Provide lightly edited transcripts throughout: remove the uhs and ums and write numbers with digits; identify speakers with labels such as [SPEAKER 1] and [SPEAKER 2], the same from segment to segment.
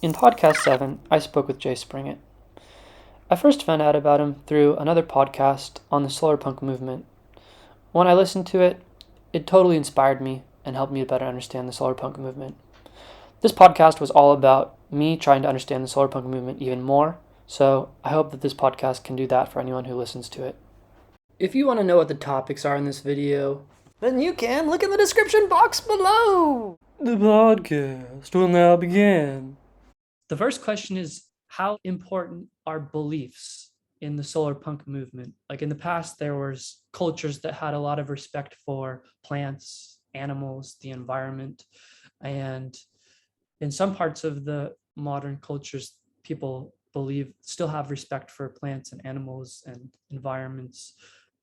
[SPEAKER 1] In podcast 7, I spoke with Jay Springett. I first found out about him through another podcast on the Solarpunk movement. When I listened to it, it totally inspired me and helped me to better understand the Solarpunk movement. This podcast was all about me trying to understand the Solarpunk movement even more, so I hope that this podcast can do that for anyone who listens to it. If you want to know what the topics are in this video, then you can look in the description box below! The podcast will now begin. The first question is, how important are beliefs in the solar punk movement? Like in the past, there was cultures that had a lot of respect for plants, animals, the environment, and in some parts of the modern cultures, people still have respect for plants and animals and environments,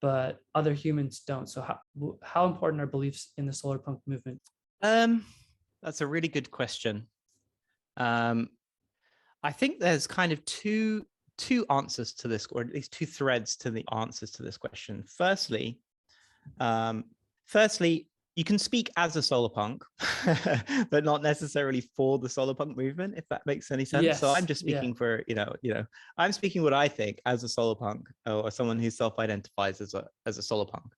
[SPEAKER 1] but other humans don't. So how important are beliefs in the solar punk movement?
[SPEAKER 2] That's a really good question. I think there's kind of two answers to this, or at least two threads to the answers to this question. Firstly, you can speak as a solar punk, but not necessarily for the solar punk movement, if that makes any sense.
[SPEAKER 1] Yes.
[SPEAKER 2] So I'm just speaking for, I'm speaking what I think as a solar punk or someone who self-identifies as a solar punk.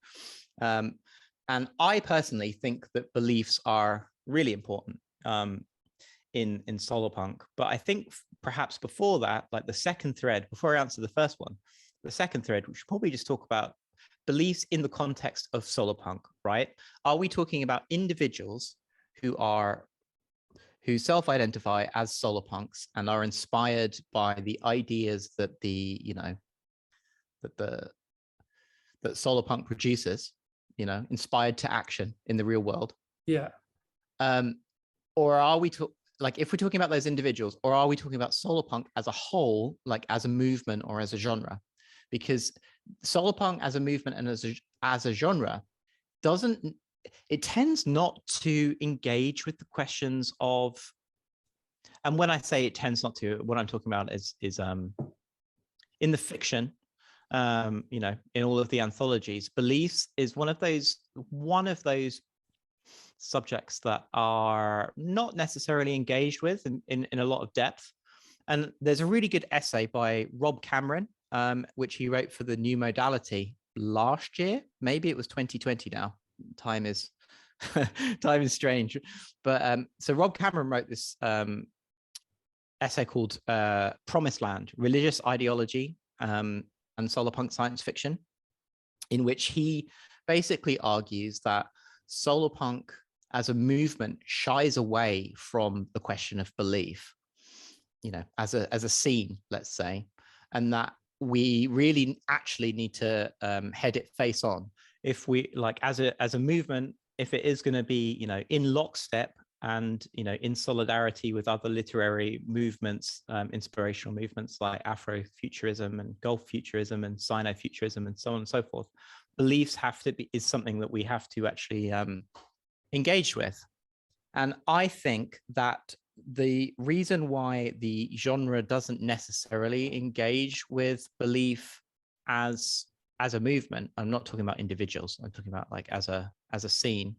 [SPEAKER 2] And I personally think that beliefs are really important. In Solarpunk, but I think perhaps before that, like the second thread, before I answer the first one, the second thread, we should probably just talk about beliefs in the context of Solarpunk, right? Are we talking about individuals who self-identify as Solarpunks and are inspired by the ideas that that Solarpunk produces, inspired to action in the real world?
[SPEAKER 1] Yeah.
[SPEAKER 2] Or are we like, if we're talking about those individuals, or are we talking about solarpunk as a whole, like as a movement or as a genre? Because solarpunk as a movement and as a genre tends not to engage with the questions of, and when I say it tends not to, what I'm talking about is in the fiction, in all of the anthologies, beliefs is one of those subjects that are not necessarily engaged with in a lot of depth. And there's a really good essay by Rob Cameron, which he wrote for the New Modality last year. Maybe it was 2020 now. Time is time is strange. But so Rob Cameron wrote this essay called Promised Land, Religious Ideology and Solarpunk Science Fiction, in which he basically argues that solarpunk as a movement shies away from the question of belief, as a scene, let's say, and that we really actually need to head it face on. If we like as a movement, if it is going to be, in lockstep and, in solidarity with other literary movements, inspirational movements like Afrofuturism and Gulf Futurism and Sino-Futurism and so on and so forth, beliefs is something that we have to actually engage with. And I think that the reason why the genre doesn't necessarily engage with belief as a movement, I'm not talking about individuals, I'm talking about like as a scene.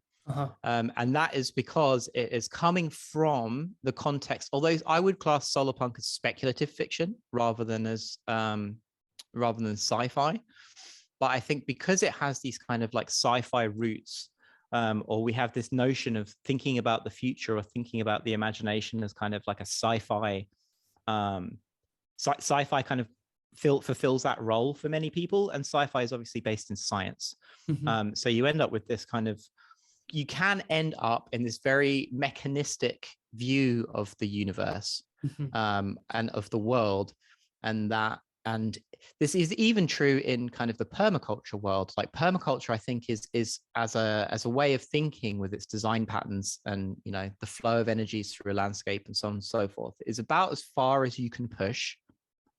[SPEAKER 2] And that is because it is coming from the context, although I would class solarpunk as speculative fiction rather than sci-fi. But I think because it has these kind of like sci-fi roots, or we have this notion of thinking about the future or thinking about the imagination as kind of like a sci-fi, sci-fi kind of fulfills that role for many people. And sci-fi is obviously based in science. So you end up with this kind of, you can end up in this very mechanistic view of the universe and of the world, and this is even true in kind of the permaculture world. Like permaculture, I think is as a way of thinking with its design patterns and, the flow of energies through a landscape and so on and so forth, is about as far as you can push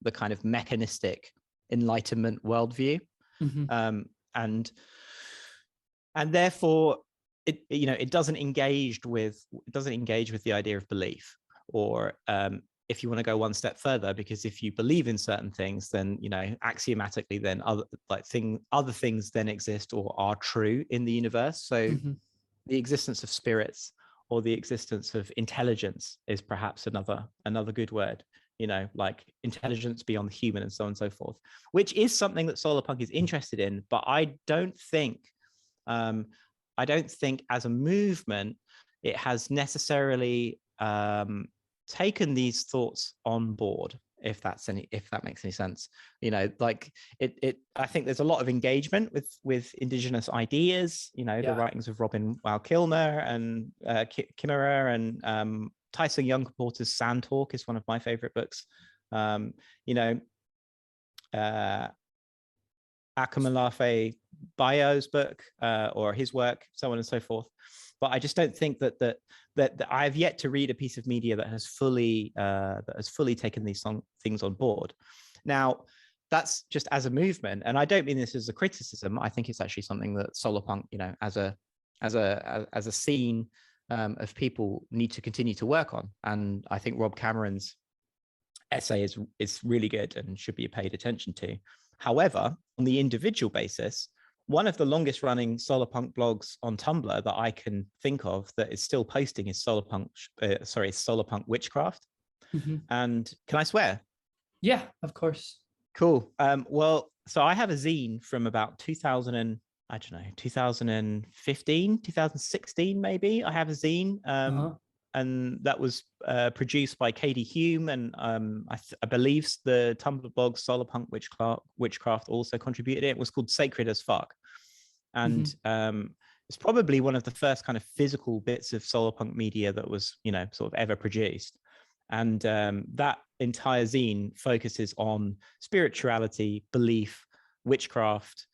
[SPEAKER 2] the kind of mechanistic enlightenment worldview. And therefore it doesn't engage with the idea of belief, or if you want to go one step further, because if you believe in certain things, then axiomatically then other things then exist or are true in the universe. So the existence of spirits or the existence of intelligence is perhaps another good word, like intelligence beyond the human and so on and so forth, which is something that Solarpunk is interested in. But I don't think as a movement, it has necessarily taken these thoughts on board, if that makes any sense. Like I think there's a lot of engagement with indigenous ideas, the writings of Robin Wau Kilmer and Kimmerer and Tyson Young Porter's Sand Talk is one of my favorite books. Akamalafe Bayo's book or his work, so on and so forth. But I just don't think that I have yet to read a piece of media that has fully taken these things on board. Now, that's just as a movement, and I don't mean this as a criticism. I think it's actually something that Solarpunk, as a scene of people, need to continue to work on. And I think Rob Cameron's essay is really good and should be paid attention to. However, on the individual basis, one of the longest running Solarpunk blogs on Tumblr that I can think of that is still posting is Solarpunk Witchcraft.
[SPEAKER 1] Mm-hmm.
[SPEAKER 2] And can I swear?
[SPEAKER 1] Yeah, of course.
[SPEAKER 2] Cool. Well, so I have a zine from about 2015, 2016, maybe. I have a zine. And that was produced by Katie Hume, and I believe the Tumblr blog Solarpunk Witchcraft also contributed. It was called Sacred as Fuck, and it's probably one of the first kind of physical bits of Solarpunk media that was, sort of ever produced. And that entire zine focuses on spirituality, belief, witchcraft,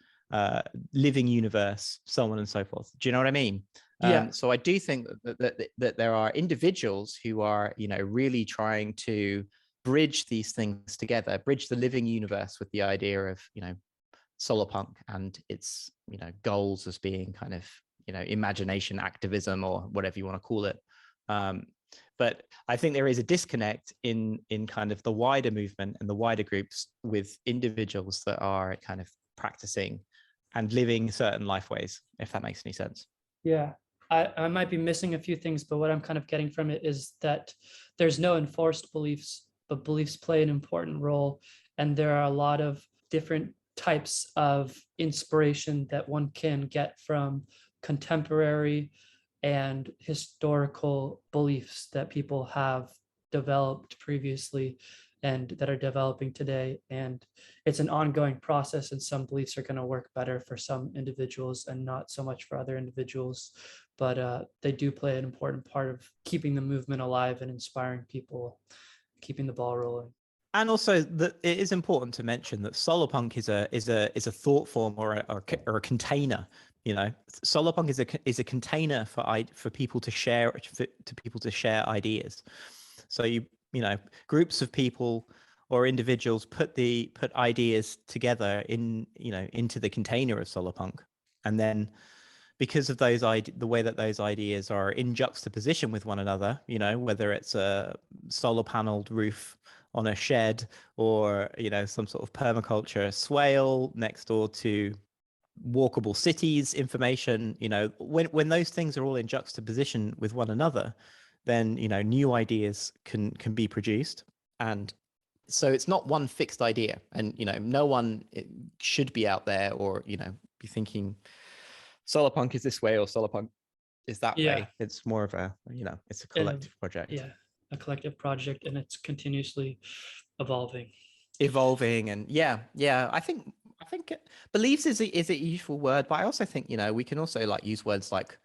[SPEAKER 2] living universe, so on and so forth. Do you know what I mean?
[SPEAKER 1] Yeah.
[SPEAKER 2] So I do think that there are individuals who are, really trying to bridge these things together, bridge the living universe with the idea of, Solarpunk and its, goals as being kind of, imagination activism or whatever you want to call it. But I think there is a disconnect in kind of the wider movement and the wider groups with individuals that are kind of practicing and living certain life ways, if that makes any sense.
[SPEAKER 1] Yeah. I might be missing a few things, but what I'm kind of getting from it is that there's no enforced beliefs, but beliefs play an important role. And there are a lot of different types of inspiration that one can get from contemporary and historical beliefs that people have developed previously and that are developing today. And it's an ongoing process, and some beliefs are going to work better for some individuals and not so much for other individuals. But they do play an important part of keeping the movement alive and inspiring people, keeping the ball rolling.
[SPEAKER 2] And also, that it is important to mention that Solarpunk is a thought form or a container. Solarpunk is a container for people to share ideas. So groups of people or individuals put ideas together into the container of Solarpunk, and then because of the way that those ideas are in juxtaposition with one another, whether it's a solar paneled roof on a shed or some sort of permaculture swale next door to walkable cities information, when those things are all in juxtaposition with one another, then new ideas can be produced. And so it's not one fixed idea, and no one should be out there or be thinking Solarpunk is this way or Solarpunk is that way. It's more of a it's a collective project.
[SPEAKER 1] Yeah, a collective project, and it's continuously evolving.
[SPEAKER 2] And I think beliefs is a useful word, but I also think we can also use words like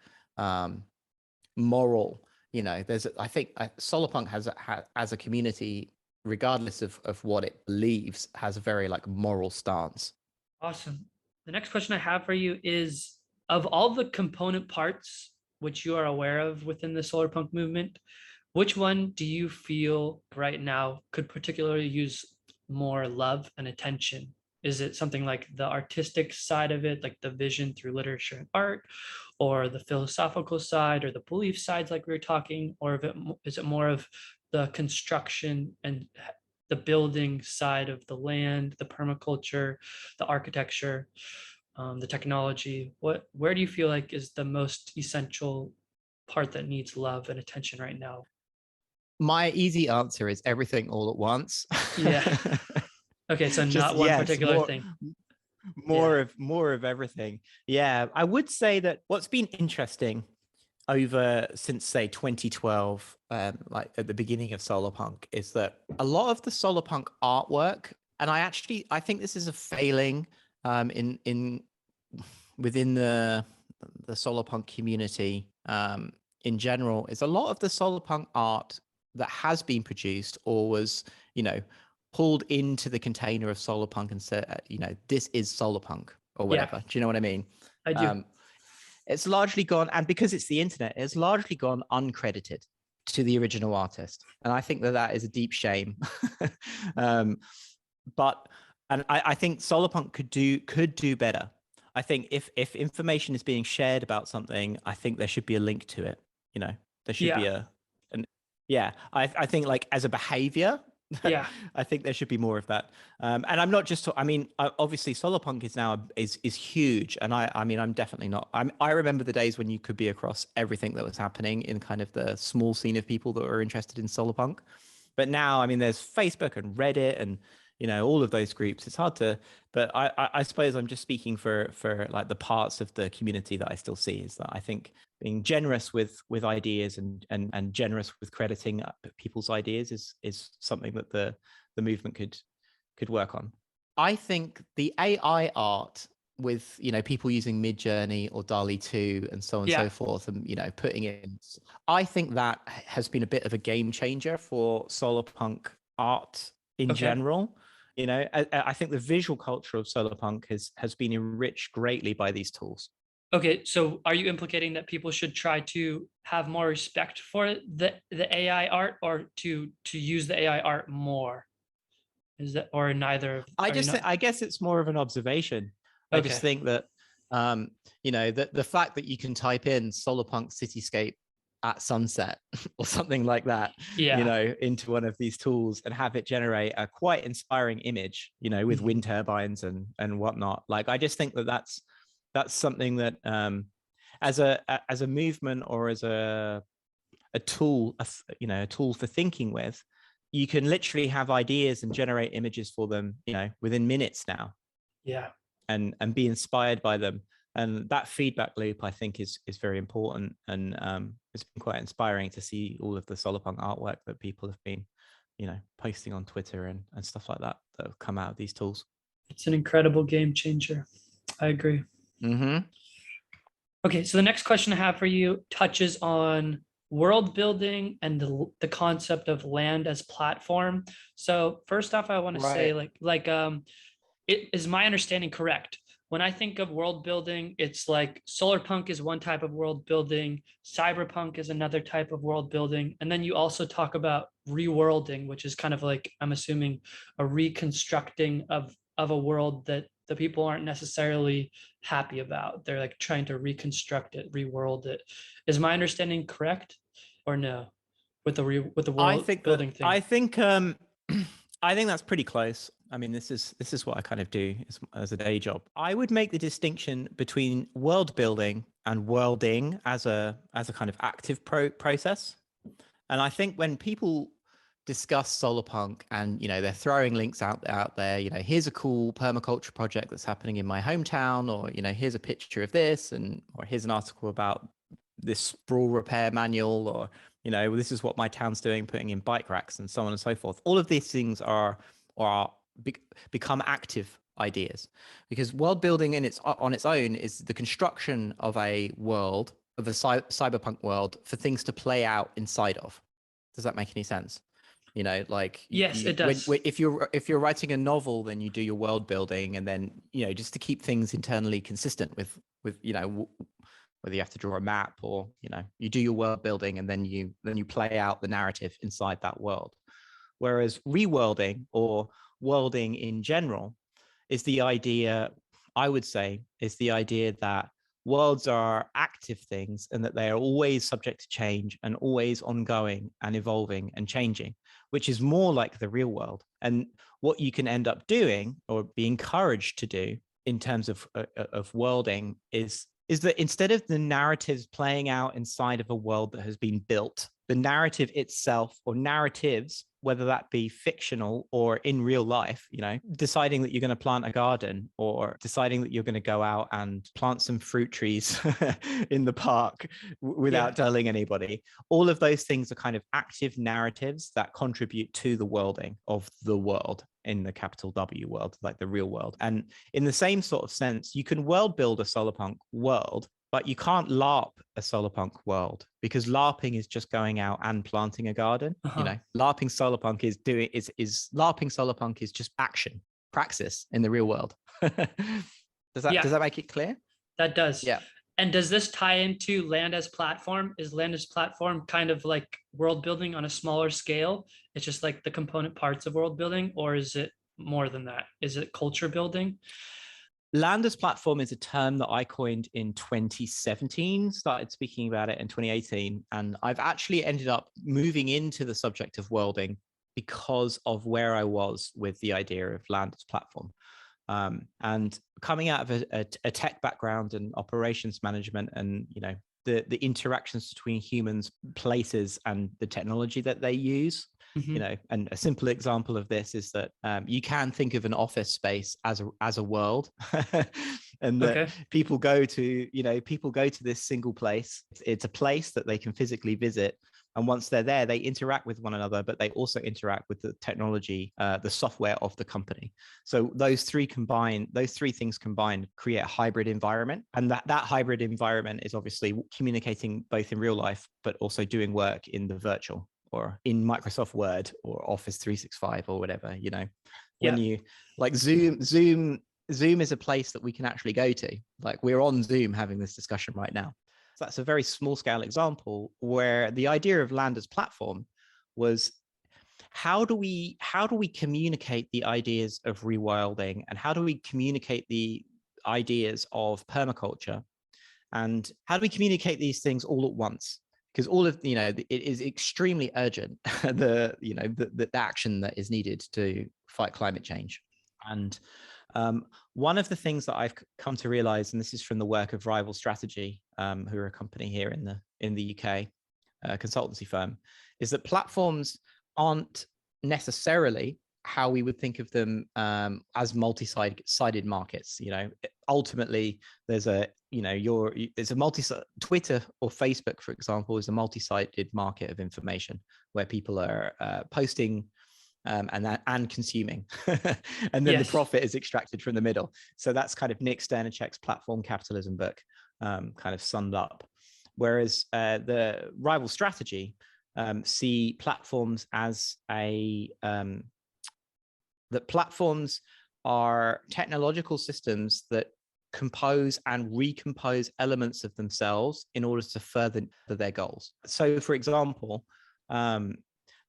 [SPEAKER 2] moral. I think Solarpunk has as a community, regardless of what it believes, has a very moral stance.
[SPEAKER 1] Awesome. The next question I have for you is, of all the component parts which you are aware of within the Solarpunk movement, which one do you feel right now could particularly use more love and attention? Is it something like the artistic side of it, like the vision through literature and art, or the philosophical side, or the belief sides like we were talking, or is it more of the construction and the building side of the land, the permaculture, the architecture, the technology? Where do you feel like is the most essential part that needs love and attention right now?
[SPEAKER 2] My easy answer is everything all at once.
[SPEAKER 1] Yeah. Okay, so
[SPEAKER 2] Just
[SPEAKER 1] not one
[SPEAKER 2] yes,
[SPEAKER 1] particular thing. Yeah.
[SPEAKER 2] more of everything. Yeah, I would say that what's been interesting over since say 2012, like at the beginning of Solarpunk, is that a lot of the Solarpunk artwork, and I think this is a failing in within the Solarpunk community in general, is a lot of the Solarpunk art that has been produced or was, you know, pulled into the container of Solarpunk and said, you know, this is Solarpunk or
[SPEAKER 1] Yeah,
[SPEAKER 2] whatever. Do you know what I mean?
[SPEAKER 1] I do.
[SPEAKER 2] It's largely gone, and because it's the internet, it's largely gone uncredited to the original artist, and I think that that is a deep shame. But and I think Solarpunk could do better. I think if information is being shared about something, I think there should be a link to it. You know, there should be
[SPEAKER 1] Yeah.
[SPEAKER 2] an yeah. I think like as a behavior,
[SPEAKER 1] Yeah.
[SPEAKER 2] I think there should be more of that. And I'm not just. I mean, obviously, Solarpunk is now is huge, and I mean, I'm definitely not. I remember the days when you could be across everything that was happening in kind of the small scene of people that were interested in Solarpunk. But now, I mean, there's Facebook and Reddit and all of those groups. It's hard to, but I suppose I'm just speaking for like the parts of the community that I still see, is that I think being generous with ideas and generous with crediting people's ideas is something that the movement could work on. I think the AI art with people using Midjourney or DALL-E 2 and so on and
[SPEAKER 1] Yeah.
[SPEAKER 2] so forth, and putting in, I think that has been a bit of a game changer for Solarpunk art in general. I think the visual culture of Solarpunk has been enriched greatly by these tools.
[SPEAKER 1] Okay, so are you implicating that people should try to have more respect for the AI art, or to use the AI art more? Is that, or neither?
[SPEAKER 2] I guess it's more of an observation. I just think that the fact that you can type in Solarpunk cityscape at sunset or something like that, into one of these tools and have it generate a quite inspiring image, with wind turbines and whatnot. Like, I just think that that's something that as a movement, or as a tool, a tool for thinking with, you can literally have ideas and generate images for them, within minutes now.
[SPEAKER 1] Yeah.
[SPEAKER 2] And be inspired by them. And that feedback loop, I think, is very important. And it's been quite inspiring to see all of the Solarpunk artwork that people have been, posting on Twitter and stuff like that have come out of these tools.
[SPEAKER 1] It's an incredible game changer. I agree.
[SPEAKER 2] Mm-hmm.
[SPEAKER 1] Okay, so the next question I have for you touches on world building and the concept of land as platform. So first off, I want to say, it is my understanding correct? When I think of world building, it's like Solarpunk is one type of world building, cyberpunk is another type of world building, and then you also talk about reworlding, which is kind of like, I'm assuming, a reconstructing of a world that the people aren't necessarily happy about. They're like trying to reconstruct it, reworld it. Is my understanding correct, or no? With the world building thing.
[SPEAKER 2] I think that's pretty close. I mean, this is what I kind of do as a day job. I would make the distinction between world building and worlding as a kind of active process. And I think when people discuss Solarpunk and they're throwing links out there, here's a cool permaculture project that's happening in my hometown, or here's a picture of this, or here's an article about this sprawl repair manual, or this is what my town's doing, putting in bike racks and so on and so forth. All of these things become active ideas, because world building on its own is the construction of a world, of a cyberpunk world, for things to play out inside of. Does that make any sense?
[SPEAKER 1] Yes, it does.
[SPEAKER 2] If you're writing a novel, then you do your world building, and then just to keep things internally consistent with whether you have to draw a map, or you do your world building, and then you play out the narrative inside that world. Whereas reworlding, or worlding in general, is the idea, I would say, is the idea that worlds are active things, and that they are always subject to change, and always ongoing and evolving and changing, which is more like the real world. And what you can end up doing, or be encouraged to do, in terms of worlding, is is that instead of the narratives playing out inside of a world that has been built, the narrative itself, or narratives, whether that be fictional or in real life, deciding that you're going to plant a garden, or deciding that you're going to go out and plant some fruit trees in the park without telling anybody. All of those things are kind of active narratives that contribute to the worlding of the world, in the capital W world, like the real world. And in the same sort of sense, you can world build a Solarpunk world, but you can't LARP a Solarpunk world, because LARPing is just going out and planting a garden. LARPing Solarpunk is just action, praxis in the real world. Does that make it clear?
[SPEAKER 1] That does.
[SPEAKER 2] Yeah.
[SPEAKER 1] And does this tie into land as platform? Is land as platform kind of like world building on a smaller scale? It's just like the component parts of world building, or is it more than that? Is it culture building?
[SPEAKER 2] Land as platform is a term that I coined in 2017, started speaking about it in 2018. And I've actually ended up moving into the subject of worlding because of where I was with the idea of land as platform. And coming out of a tech background and operations management, and the interactions between humans, places, and the technology that they use. And a simple example of this is that you can think of an office space as a world, and that people go to this single place. It's a place that they can physically visit. And once they're there, they interact with one another, but they also interact with the technology, the software of the company. So those three things combined create a hybrid environment. And that hybrid environment is obviously communicating both in real life, but also doing work in the virtual, or in Microsoft Word or Office 365 or whatever. When you like Zoom is a place that we can actually go to. Like, we're on Zoom having this discussion right now. So that's a very small scale example where the idea of land as platform was, how do we communicate the ideas of rewilding, and how do we communicate the ideas of permaculture, and how do we communicate these things all at once? Because all of it is extremely urgent, the action that is needed to fight climate change. And one of the things that I've come to realize, and this is from the work of Rival Strategy, who are a company here in the UK, consultancy firm, is that platforms aren't necessarily how we would think of them as multi-sided markets. Ultimately, there's a Twitter or Facebook, for example, is a multi-sided market of information where people are posting and consuming, and then the profit is extracted from the middle. So that's kind of Nick Sternacek's Platform Capitalism book, kind of summed up. Whereas the Rival Strategy see platforms as that platforms are technological systems that compose and recompose elements of themselves in order to further their goals. So, for example,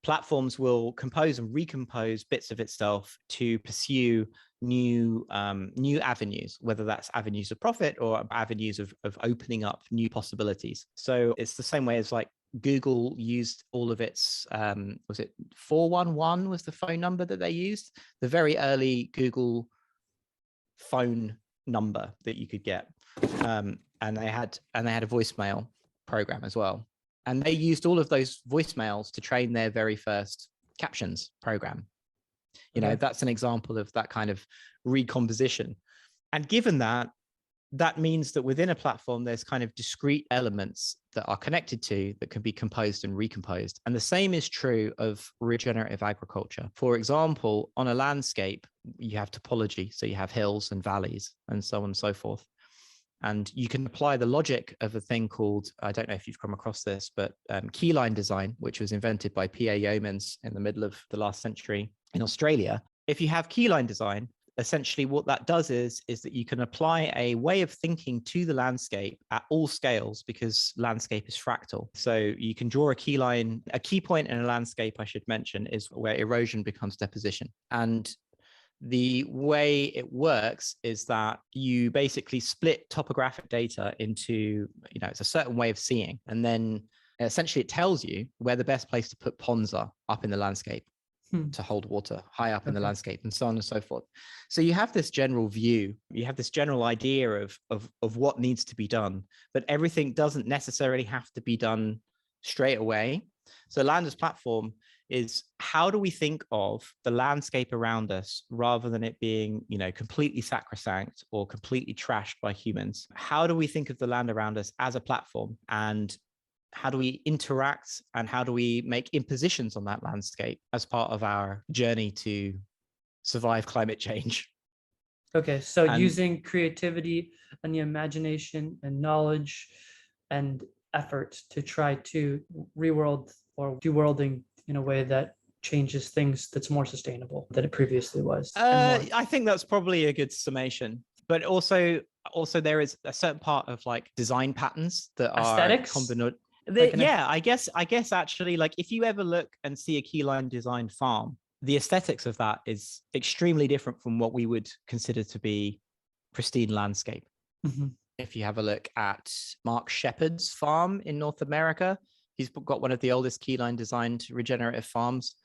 [SPEAKER 2] platforms will compose and recompose bits of itself to pursue new avenues, whether that's avenues of profit or avenues of opening up new possibilities. So it's the same way as like Google used all of its, was it 411 was the phone number that they used? The very early Google phone number that you could get. And they had a voicemail program as well. And they used all of those voicemails to train their very first captions program. That's an example of that kind of recomposition. And given that means that within a platform, there's kind of discrete elements that are connected to that can be composed and recomposed. And the same is true of regenerative agriculture. For example, on a landscape, you have topology. So you have hills and valleys and so on and so forth. And you can apply the logic of a thing called, I don't know if you've come across this, but keyline design, which was invented by P.A. Yeomans in the middle of the last century in Australia. If you have keyline design, essentially what that does is that you can apply a way of thinking to the landscape at all scales, because landscape is fractal. So you can draw a key line. A key point in a landscape, I should mention, is where erosion becomes deposition. And the way it works is that you basically split topographic data into, it's a certain way of seeing. And then essentially it tells you where the best place to put ponds are up in the landscape. to hold water high up in the
[SPEAKER 1] Okay.
[SPEAKER 2] landscape, and so on and so forth. So you have this general view, you have this general idea of what needs to be done, but everything doesn't necessarily have to be done straight away. So land as platform is, how do we think of the landscape around us rather than it being, completely sacrosanct or completely trashed by humans? How do we think of the land around us as a platform, and how do we interact, and how do we make impositions on that landscape as part of our journey to survive climate change?
[SPEAKER 1] Okay, so
[SPEAKER 2] And
[SPEAKER 1] using creativity and the imagination and knowledge and effort to try to reworld or do worlding in a way that changes things that's more sustainable than it previously was. And more
[SPEAKER 2] I think that's probably a good summation. But also there is a certain part of like design patterns that are
[SPEAKER 1] aesthetics.
[SPEAKER 2] combined.
[SPEAKER 1] Like an,
[SPEAKER 2] Yeah, I guess actually, like, if you ever look and see a keyline designed farm, the aesthetics of that is extremely different from what we would consider to be pristine landscape.
[SPEAKER 1] Mhm.
[SPEAKER 2] If you have a look at Mark Shepard's farm in North America, he's got one of the oldest keyline designed regenerative farms.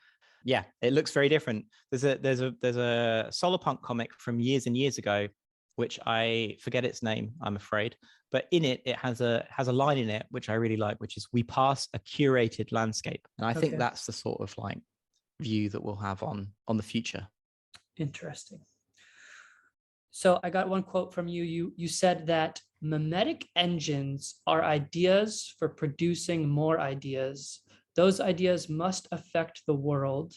[SPEAKER 2] Yeah, it looks very different. There's a Solarpunk comic from years and years ago, which I forget its name, I'm afraid, but in it has a line in it which I really like, which is, "We pass a curated landscape," and I think
[SPEAKER 1] Okay.
[SPEAKER 2] that's the sort of like view that we'll have on the future.
[SPEAKER 1] Interesting. So I got one quote from you. You said that memetic engines are ideas for producing more ideas. Those ideas must affect the world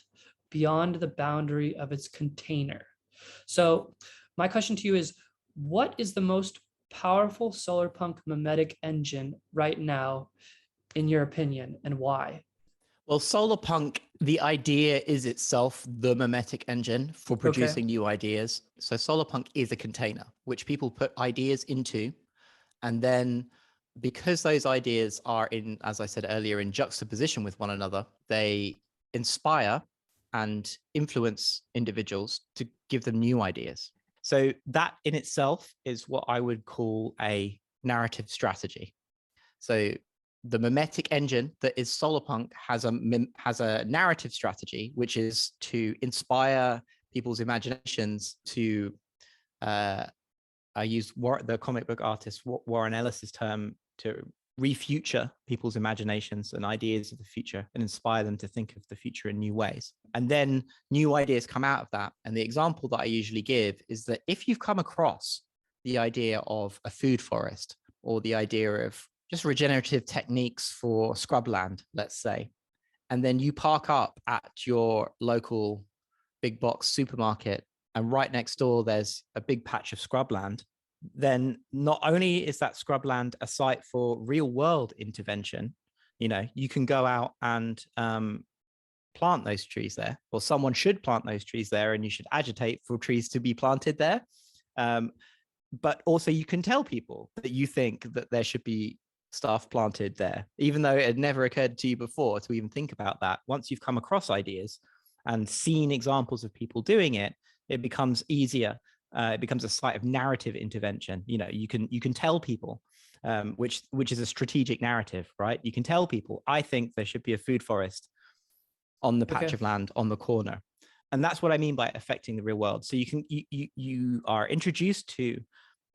[SPEAKER 1] beyond the boundary of its container. So my question to you is, what is the most powerful Solarpunk memetic engine right now, in your opinion, and why?
[SPEAKER 2] Well, Solarpunk, the idea is itself the memetic engine for
[SPEAKER 1] Okay.
[SPEAKER 2] producing new ideas. So Solarpunk is a container which people put ideas into, and then because those ideas are in, as I said earlier, in juxtaposition with one another, they inspire and influence individuals to give them new ideas. So that in itself is what I would call a narrative strategy. So the memetic engine that is Solarpunk has a narrative strategy, which is to inspire people's imaginations to I use the comic book artist Warren Ellis's term, to refuture people's imaginations and ideas of the future and inspire them to think of the future in new ways. And then new ideas come out of that. And the example that I usually give is that if you've come across the idea of a food forest, or the idea of just regenerative techniques for scrubland, let's say, and then you park up at your local big box supermarket, and right next door there's a big patch of scrubland, then not only is that scrubland a site for real world intervention, you can go out and plant those trees there, or someone should plant those trees there, and you should agitate for trees to be planted there. But also you can tell people that you think that there should be stuff planted there, even though it had never occurred to you before to even think about that. Once you've come across ideas and seen examples of people doing it, it becomes easier. It becomes a site of narrative intervention. You can tell people, which is a strategic narrative, right? You can tell people, I think there should be a food forest on the patch
[SPEAKER 1] Okay.
[SPEAKER 2] of land on the corner. And that's what I mean by affecting the real world. So you are introduced to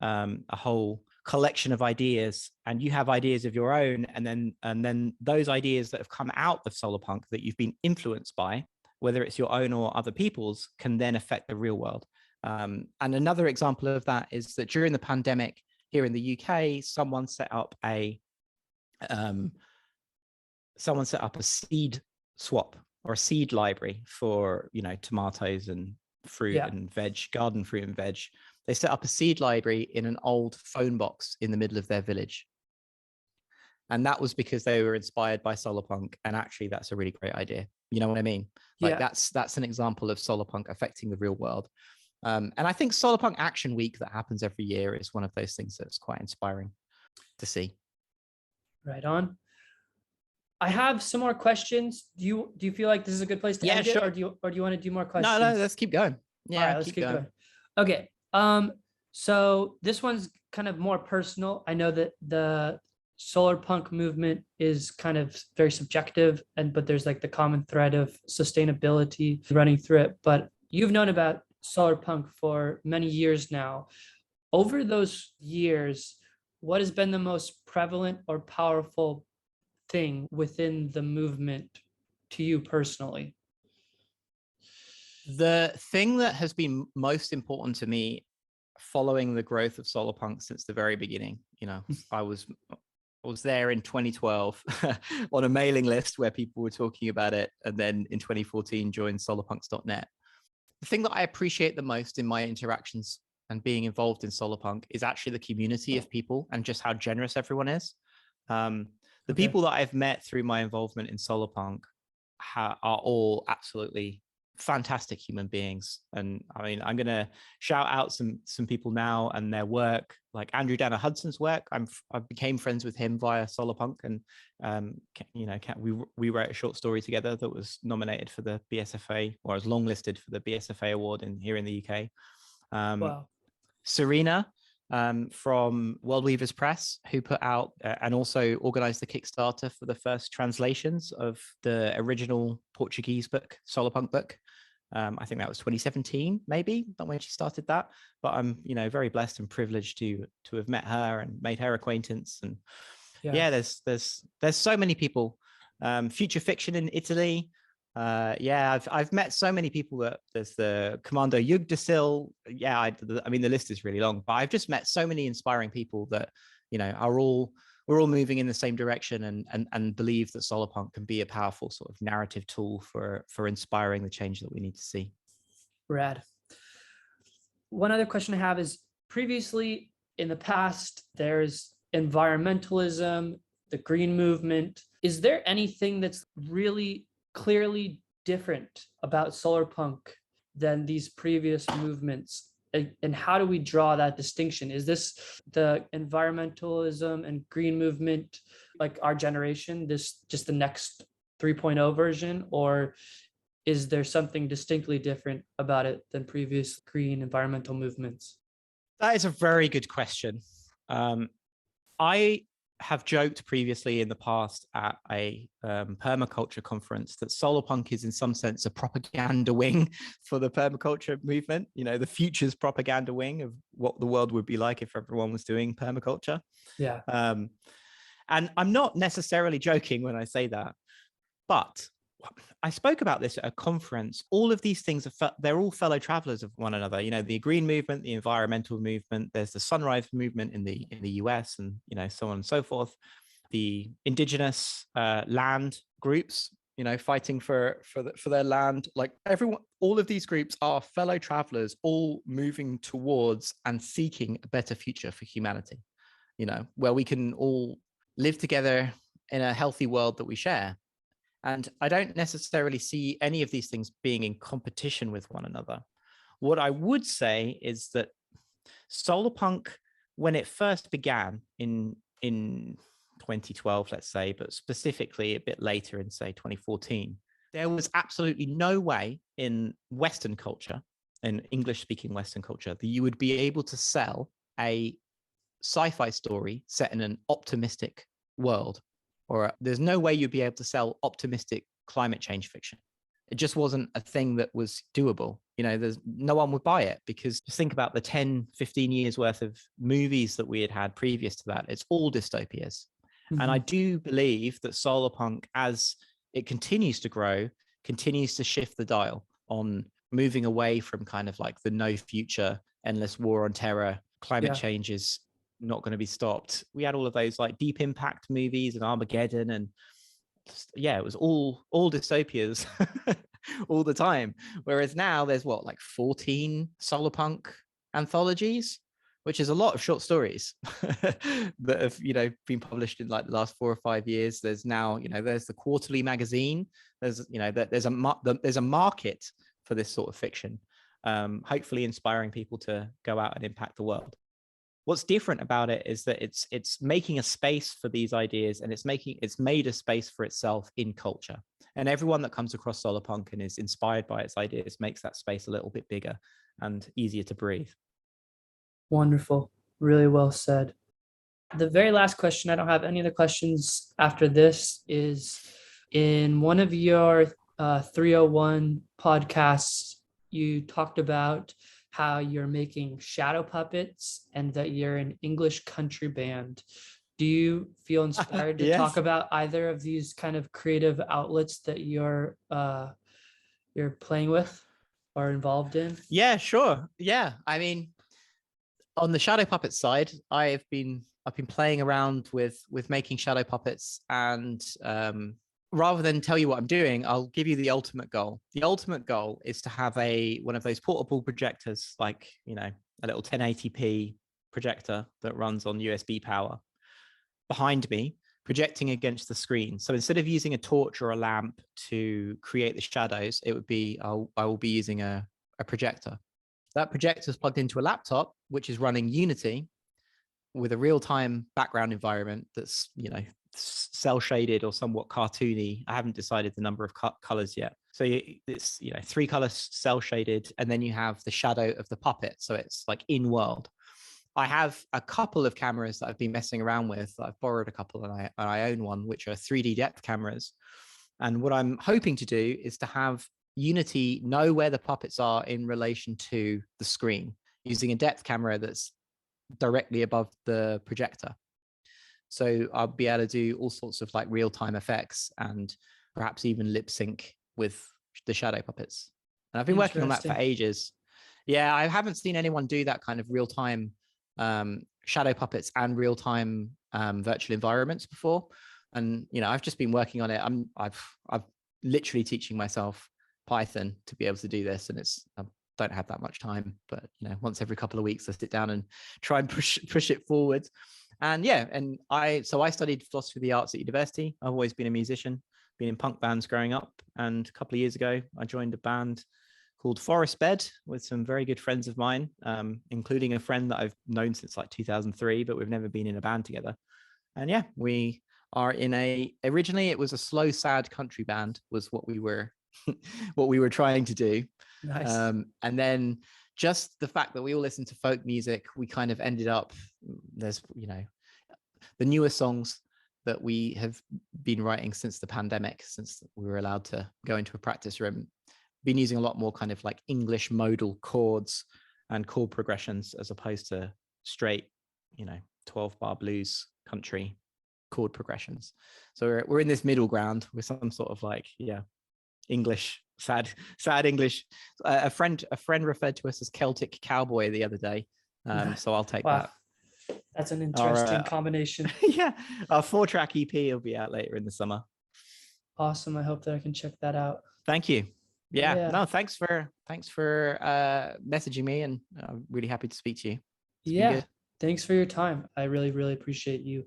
[SPEAKER 2] a whole collection of ideas, and you have ideas of your own, and then those ideas that have come out of Solarpunk that you've been influenced by, whether it's your own or other people's, can then affect the real world. And another example of that is that during the pandemic here in the UK, someone set up a seed swap, or a seed library for tomatoes and fruit and veg, garden fruit and veg. They set up a seed library in an old phone box in the middle of their village. And that was because they were inspired by Solarpunk. And actually, that's a really great idea. You know what I mean? Like, that's an example of Solarpunk affecting the real world. And I think Solarpunk Action Week that happens every year is one of those things that's quite inspiring to see.
[SPEAKER 1] Right on. I have some more questions. Do you feel like this is a good place to end it, or do you want to do more questions?
[SPEAKER 2] No, let's keep going.
[SPEAKER 1] Yeah, all right, let's keep going. Okay. So this one's kind of more personal. I know that the Solarpunk movement is kind of very subjective, and but there's like the common thread of sustainability running through it. But you've known about Solarpunk for many years now. Over those years, what has been the most prevalent or powerful thing within the movement to you personally?
[SPEAKER 2] The thing that has been most important to me following the growth of Solarpunk since the very beginning, I was there in 2012 on a mailing list where people were talking about it, and then in 2014 joined solarpunks.net. The thing that I appreciate the most in my interactions and being involved in Solarpunk is actually the community of people and just how generous everyone is. The
[SPEAKER 1] Okay.
[SPEAKER 2] people that I've met through my involvement in Solarpunk are all absolutely fantastic human beings. And I mean, I'm going to shout out some people now and their work, like Andrew Danner Hudson's work. I became friends with him via Solarpunk, and we wrote a short story together that was nominated for the BSFA, or was longlisted for the BSFA award here in the UK.
[SPEAKER 1] Wow.
[SPEAKER 2] Serena from World Weavers Press, who put out and also organized the Kickstarter for the first translations of the original Portuguese book, Solarpunk book. I think that was 2017, maybe, not when she started that. But I'm, very blessed and privileged to have met her and made her acquaintance. And yeah, there's so many people. Future Fiction in Italy. I've met so many people. That there's the Commando Yggdrasil. Yeah, I mean the list is really long, but I've just met so many inspiring people that we're all moving in the same direction, and believe that Solarpunk can be a powerful sort of narrative tool for inspiring the change that we need to see.
[SPEAKER 1] Rad. One other question I have is, previously in the past, there's environmentalism, the green movement. Is there anything that's really clearly different about Solarpunk than these previous movements? And how do we draw that distinction? Is this the environmentalism and green movement, like our generation, this just the next 3.0 version, or is there something distinctly different about it than previous green environmental movements?
[SPEAKER 2] That is a very good question. I have joked previously in the past at a permaculture conference that Solarpunk is in some sense a propaganda wing for the permaculture movement, the future's propaganda wing of what the world would be like if everyone was doing permaculture.
[SPEAKER 1] Yeah.
[SPEAKER 2] And I'm not necessarily joking when I say that, but I spoke about this at a conference. All of these things they're all fellow travelers of one another. The green movement, the environmental movement. There's the sunrise movement in the US, and so on and so forth. The indigenous land groups, fighting for their land. Like everyone, all of these groups are fellow travelers, all moving towards and seeking a better future for humanity. Where we can all live together in a healthy world that we share. And I don't necessarily see any of these things being in competition with one another. What I would say is that Solarpunk, when it first began in 2012, let's say, but specifically a bit later in, say, 2014, there was absolutely no way in Western culture, in English-speaking Western culture, that you would be able to sell a sci-fi story set in an optimistic world, or there's no way you'd be able to sell optimistic climate change fiction. It just wasn't a thing that was doable. There's no one would buy it, because just think about the 10, 15 years worth of movies that we had previous to that. It's all dystopias. Mm-hmm. And I do believe that Solarpunk, as it continues to grow, continues to shift the dial on moving away from kind of like the no future, endless war on terror, climate change is not going to be stopped. We had all of those like Deep Impact movies and Armageddon, and it was all dystopias all the time. Whereas now there's like 14 Solarpunk anthologies, which is a lot of short stories that have been published in like the last 4 or 5 years. There's now there's the quarterly magazine. There's there's a market for this sort of fiction, hopefully inspiring people to go out and impact the world. What's different about it is that it's making a space for these ideas, and it's made a space for itself in culture. And everyone that comes across Solarpunk and is inspired by its ideas makes that space a little bit bigger and easier to breathe.
[SPEAKER 1] Wonderful. Really well said. The very last question, I don't have any other questions after this, is in one of your 301 podcasts, you talked about how you're making shadow puppets and that you're an English country band. Do you feel inspired to talk
[SPEAKER 2] Yes.
[SPEAKER 1] about either of these kind of creative outlets that you're playing with or involved in?
[SPEAKER 2] Yeah, sure. Yeah. I mean, on the shadow puppet side, I've been playing around with making shadow puppets, and rather than tell you what I'm doing, I'll give you the ultimate goal. The ultimate goal is to have one of those portable projectors, like, a little 1080p projector that runs on USB power behind me, projecting against the screen. So instead of using a torch or a lamp to create the shadows, it would be I will be using a projector. That projector is plugged into a laptop, which is running Unity with a real-time background environment that's, cell shaded or somewhat cartoony. I haven't decided the number of colors yet. So it's, 3 color cell shaded, and then you have the shadow of the puppet. So it's like in world. I have a couple of cameras that I've been messing around with. I've borrowed a couple, and I own one, which are 3D depth cameras. And what I'm hoping to do is to have Unity know where the puppets are in relation to the screen using a depth camera that's directly above the projector. So I'll be able to do all sorts of like real-time effects and perhaps even lip sync with the shadow puppets. And I've been working on that for ages. Yeah, I haven't seen anyone do that kind of real-time shadow puppets and real-time virtual environments before. And I've just been working on it. I've literally teaching myself Python to be able to do this, and I don't have that much time, but once every couple of weeks I sit down and try and push it forward. And I studied philosophy of the arts at university. I've always been a musician, been in punk bands growing up, and a couple of years ago I joined a band called Forest Bed with some very good friends of mine, including a friend that I've known since like 2003, but we've never been in a band together. And we are originally it was a slow, sad country band was what we were trying to do.
[SPEAKER 1] Nice.
[SPEAKER 2] And then just the fact that we all listen to folk music, we kind of ended up, there's, the newer songs that we have been writing since the pandemic, since we were allowed to go into a practice room, been using a lot more kind of like English modal chords and chord progressions as opposed to straight, 12-bar blues country chord progressions. So we're in this middle ground with some sort of like, English, sad English. A friend referred to us as Celtic cowboy the other day. So I'll take that.
[SPEAKER 1] That's an interesting combination.
[SPEAKER 2] Yeah, our 4-track EP will be out later in the summer.
[SPEAKER 1] Awesome. I hope that I can check that out.
[SPEAKER 2] Thank you. No, thanks for messaging me, and I'm really happy to speak to you.
[SPEAKER 1] Thanks for your time. I really, really appreciate you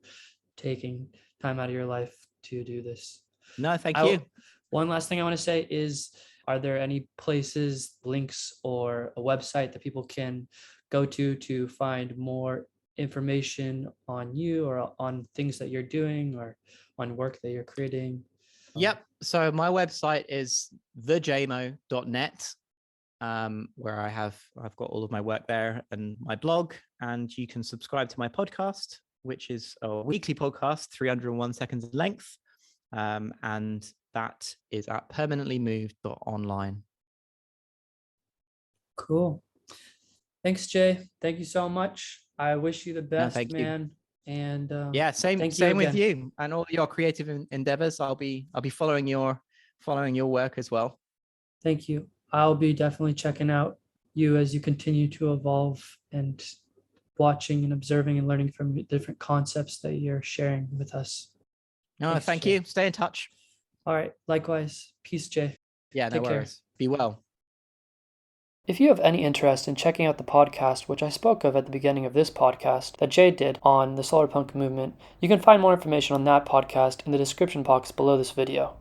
[SPEAKER 1] taking time out of your life to do this.
[SPEAKER 2] No, thank you.
[SPEAKER 1] One last thing I want to say is, are there any places, links, or a website that people can go to find more information on you or on things that you're doing or on work that you're creating?
[SPEAKER 2] Yep. So my website is thejmo.net, where I've got all of my work there and my blog, and you can subscribe to my podcast, which is a weekly podcast, 301 seconds in length. And that is at permanentlymoved.online.
[SPEAKER 1] Cool. Thanks, Jay. Thank you so much. I wish you the best, man. And
[SPEAKER 2] same with you and all your creative endeavors. I'll be following your work as well.
[SPEAKER 1] Thank you. I'll be definitely checking out you as you continue to evolve and watching and observing and learning from different concepts that you're sharing with us.
[SPEAKER 2] No, thank you. Stay in touch.
[SPEAKER 1] All right. Likewise. Peace, Jay.
[SPEAKER 2] Yeah, no worries. Be well.
[SPEAKER 1] If you have any interest in checking out the podcast, which I spoke of at the beginning of this podcast that Jay did on the Solarpunk movement, you can find more information on that podcast in the description box below this video.